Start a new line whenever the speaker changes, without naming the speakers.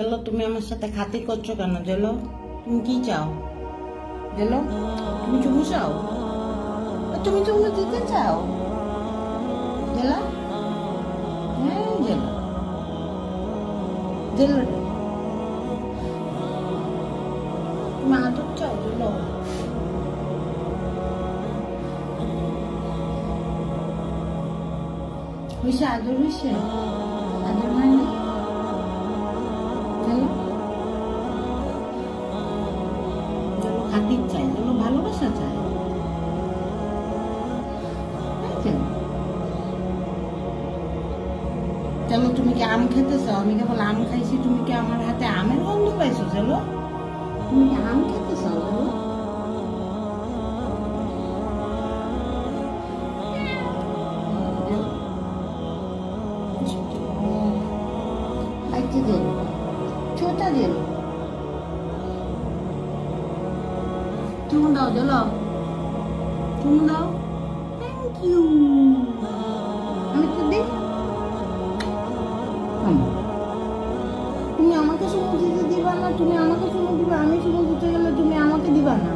চলো, তুমি আমার সাথে খাতির করছো কেন? চলো, তুমি কি চাও? চলো, তুমি চুমু চাও? তুমি চুমু দিতে চাও? চলো, হ্যাঁ চলো, চলো, তুমি আদর চাও? চলো, হয়েছে আদর, হয়েছে আদর হয় না? চলো, চলো, খাতির চাই, চলো, ভালোবাসা চাই। চলো, তুমি কি আম খেতে চাও? আমি কেবল আম খাইছি, তুমি কি আমার হাতে আমের গন্ধ পাইছো? চলো, তুমি কি আম খেতে চাও? চলো, ছোটা দিল চুমু দাও, চলো চুমু দাও। Thank you. আমি তো দিই, তুমি আমাকে চুমু দিতে দিবা না? তুমি আমাকে চুমু দিবা, আমি চুমু দিতে গেলে তুমি আমাকে দিবা না?